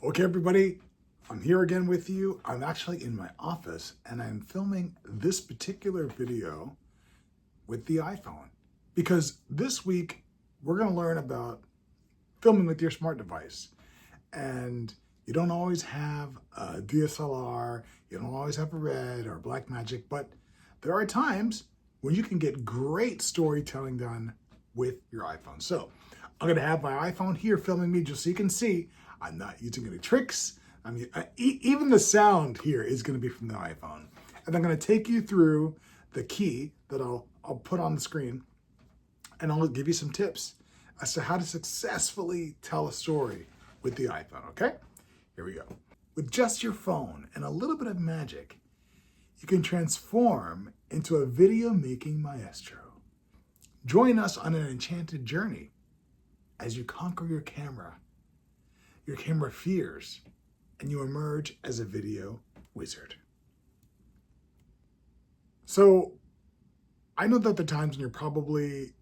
Okay, everybody, I'm here again with you. I'm actually in my office and I'm filming this particular video with the iPhone because this week we're going to learn about filming with your smart device. And you don't always have a DSLR, you don't always have a Red or Blackmagic, but there are times when you can get great storytelling done with your iPhone. So I'm going to have my iPhone here filming me just so you can see I'm not using any tricks. Even the sound here is going to be from the iPhone. And I'm going to take you through the key that I'll put on the screen, and I'll give you some tips as to how to successfully tell a story with the iPhone, okay? Here we go. With just your phone and a little bit of magic, you can transform into a video making maestro. Join us on an enchanted journey as you conquer your camera fears, and you emerge as a video wizard. So I know that the times when you're probably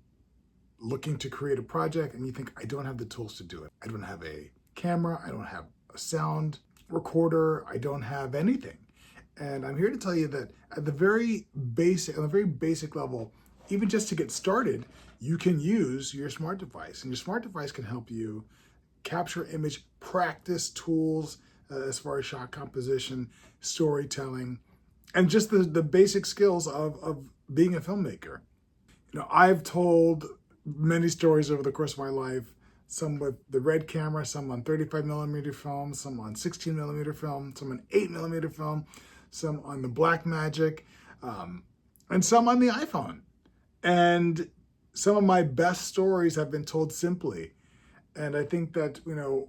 looking to create a project and you think, I don't have the tools to do it. I don't have a camera, I don't have a sound recorder, I don't have anything. And I'm here to tell you that at the very basic level, even just to get started, you can use your smart device. And your smart device can help you capture image, practice tools as far as shot composition, storytelling, and just the basic skills of being a filmmaker. You know, I've told many stories over the course of my life, some with the Red camera, some on 35mm film, some on 16mm film, some on 8mm film, some on the Blackmagic, and some on the iPhone. And some of my best stories have been told simply. And I think that, you know,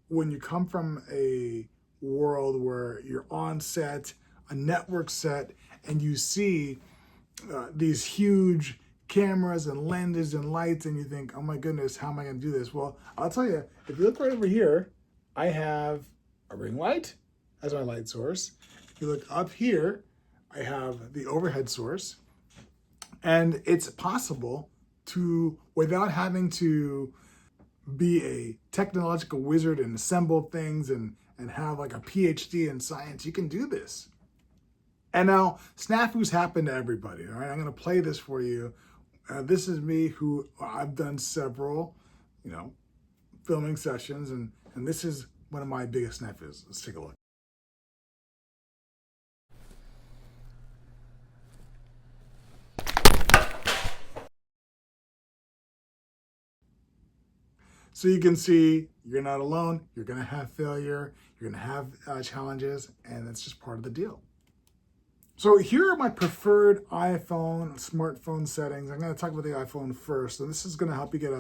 when you come from a world where you're on set, a network set, and you see these huge cameras and lenses and lights, and you think, oh my goodness, how am I going to do this? Well, I'll tell you, if you look right over here, I have a ring light as my light source. If you look up here, I have the overhead source. And it's possible to, without having to be a technological wizard and assemble things and have like a PhD in science, you can do this. And now, snafus happen to everybody, all right? I'm going to play this for you. This is me who I've done several, filming sessions, and this is one of my biggest snafus. Let's take a look. So you can see you're not alone. You're going to have failure. You're going to have challenges, and that's just part of the deal. So here are my preferred iPhone smartphone settings. I'm going to talk about the iPhone first. So this is going to help you get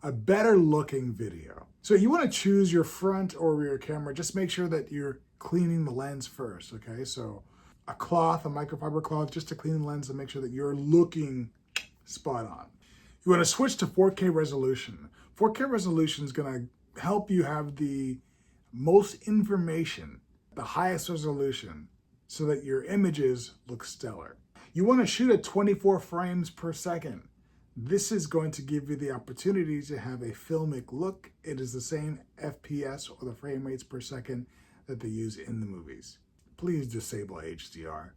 a better looking video. So you want to choose your front or rear camera. Just make sure that you're cleaning the lens first, okay? So a cloth, a microfiber cloth, just to clean the lens and make sure that you're looking spot on. You want to switch to 4K resolution. 4K resolution is going to help you have the most information, the highest resolution, so that your images look stellar. You want to shoot at 24 frames per second. This is going to give you the opportunity to have a filmic look. It is the same FPS or the frame rates per second that they use in the movies. Please disable HDR.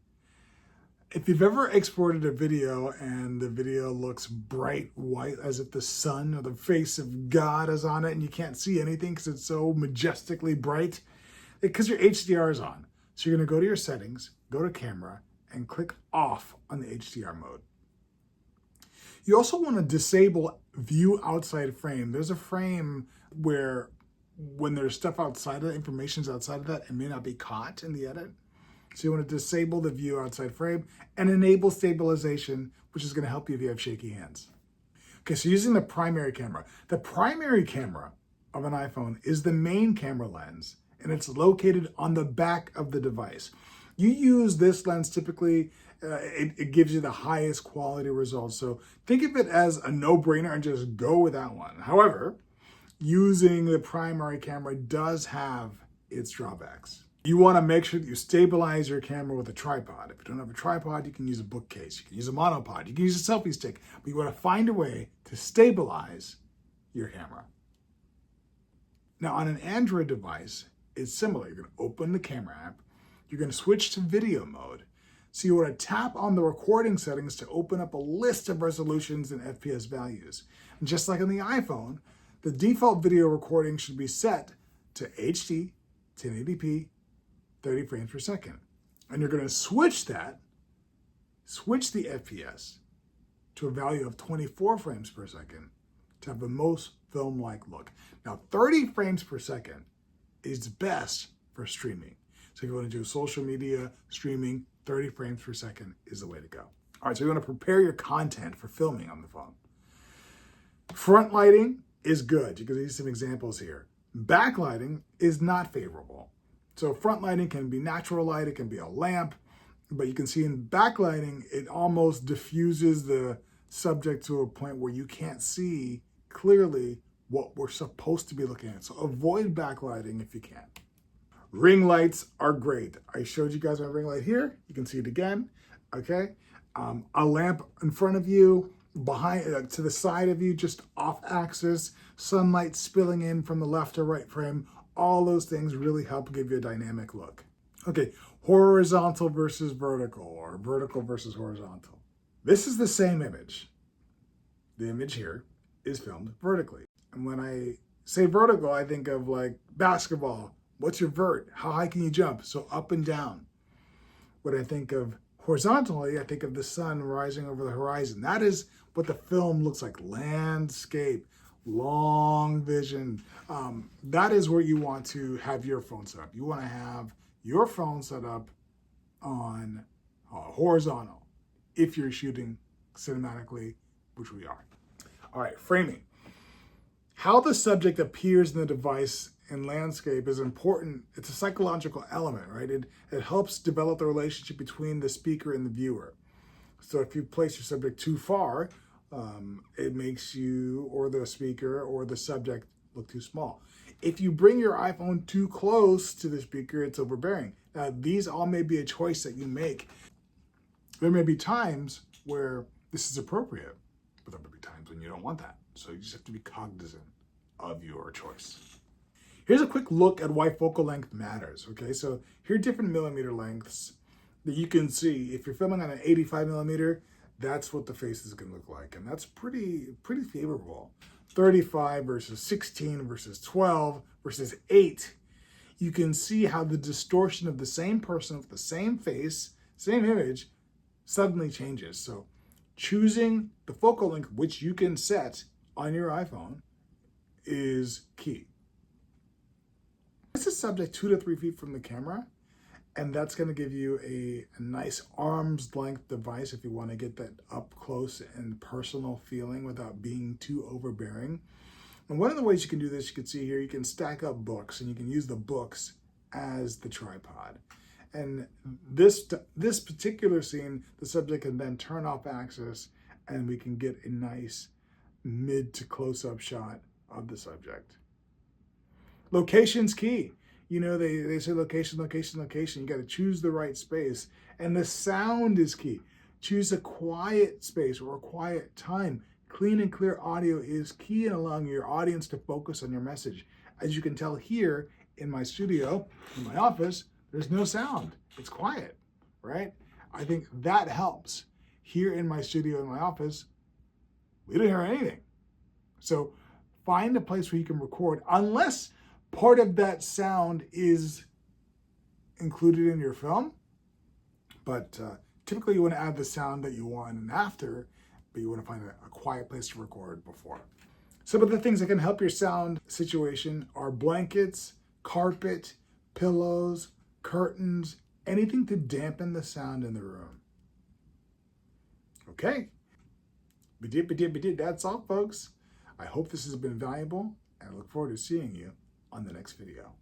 If you've ever exported a video and the video looks bright white as if the sun or the face of God is on it and you can't see anything because it's so majestically bright, because your HDR is on. So you're going to go to your settings, go to camera, and click off on the HDR mode. You also want to disable view outside frame. There's a frame where when there's stuff outside of that, information's outside of that, it may not be caught in the edit. So you want to disable the view outside frame and enable stabilization, which is going to help you if you have shaky hands. Okay, so using the primary camera. The primary camera of an iPhone is the main camera lens, and it's located on the back of the device. You use this lens typically, it gives you the highest quality results. So think of it as a no-brainer and just go with that one. However, using the primary camera does have its drawbacks. You want to make sure that you stabilize your camera with a tripod. If you don't have a tripod, you can use a bookcase. You can use a monopod. You can use a selfie stick. But you want to find a way to stabilize your camera. Now, on an Android device, is similar. You're going to open the camera app. You're going to switch to video mode. So you want to tap on the recording settings to open up a list of resolutions and FPS values. And just like on the iPhone, the default video recording should be set to HD, 1080p, 30 frames per second. And you're going to switch the FPS to a value of 24 frames per second to have the most film-like look. Now, 30 frames per second is best for streaming. So if you want to do social media streaming, 30 frames per second is the way to go. All right, so you want to prepare your content for filming on the phone. Front lighting is good. You can see some examples here. Backlighting is not favorable. So front lighting can be natural light, it can be a lamp, but you can see in backlighting, it almost diffuses the subject to a point where you can't see clearly what we're supposed to be looking at. So avoid backlighting if you can. Ring lights are great. I showed you guys my ring light here. You can see it again, okay? A lamp in front of you, behind, to the side of you, just off axis, sunlight spilling in from the left or right frame. All those things really help give you a dynamic look. Okay, horizontal versus vertical, or vertical versus horizontal. This is the same image. The image here is filmed vertically. And when I say vertical, I think of like basketball. What's your vert? How high can you jump? So up and down. When I think of horizontally, I think of the sun rising over the horizon. That is what the film looks like. Landscape, long vision. That is where you want to have your phone set up. You want to have your phone set up on horizontal if you're shooting cinematically, which we are. All right, framing. How the subject appears in the device in landscape is important. It's a psychological element, right? It helps develop the relationship between the speaker and the viewer. So if you place your subject too far, it makes you or the speaker or the subject look too small. If you bring your iPhone too close to the speaker, it's overbearing. Now, these all may be a choice that you make. There may be times where this is appropriate, but there may be times when you don't want that. So you just have to be cognizant of your choice. Here's a quick look at why focal length matters, okay? So here are different millimeter lengths that you can see. If you're filming on an 85 millimeter, that's what the face is gonna look like. And that's pretty favorable. 35 versus 16 versus 12 versus 8. You can see how the distortion of the same person with the same face, same image, suddenly changes. So choosing the focal length, which you can set on your iPhone, is key. This is subject 2 to 3 feet from the camera, and that's going to give you a nice arm's length device if you want to get that up close and personal feeling without being too overbearing. And one of the ways you can do this, you can see here, you can stack up books, and you can use the books as the tripod. And this particular scene, the subject can then turn off axis, and we can get a nice mid to close-up shot of the subject. Location's key. You know, they say location, location, location. You got to choose the right space. And the sound is key. Choose a quiet space or a quiet time. Clean and clear audio is key in allowing your audience to focus on your message. As you can tell here in my studio, in my office, there's no sound. It's quiet, right? I think that helps. Here in my studio, in my office, we don't hear anything. So find a place where you can record, unless part of that sound is included in your film. But typically you want to add the sound that you want in after, but you want to find a quiet place to record before. Some of the things that can help your sound situation are blankets, carpet, pillows, curtains, anything to dampen the sound in the room. Okay. That's all, folks. I hope this has been valuable, and I look forward to seeing you on the next video.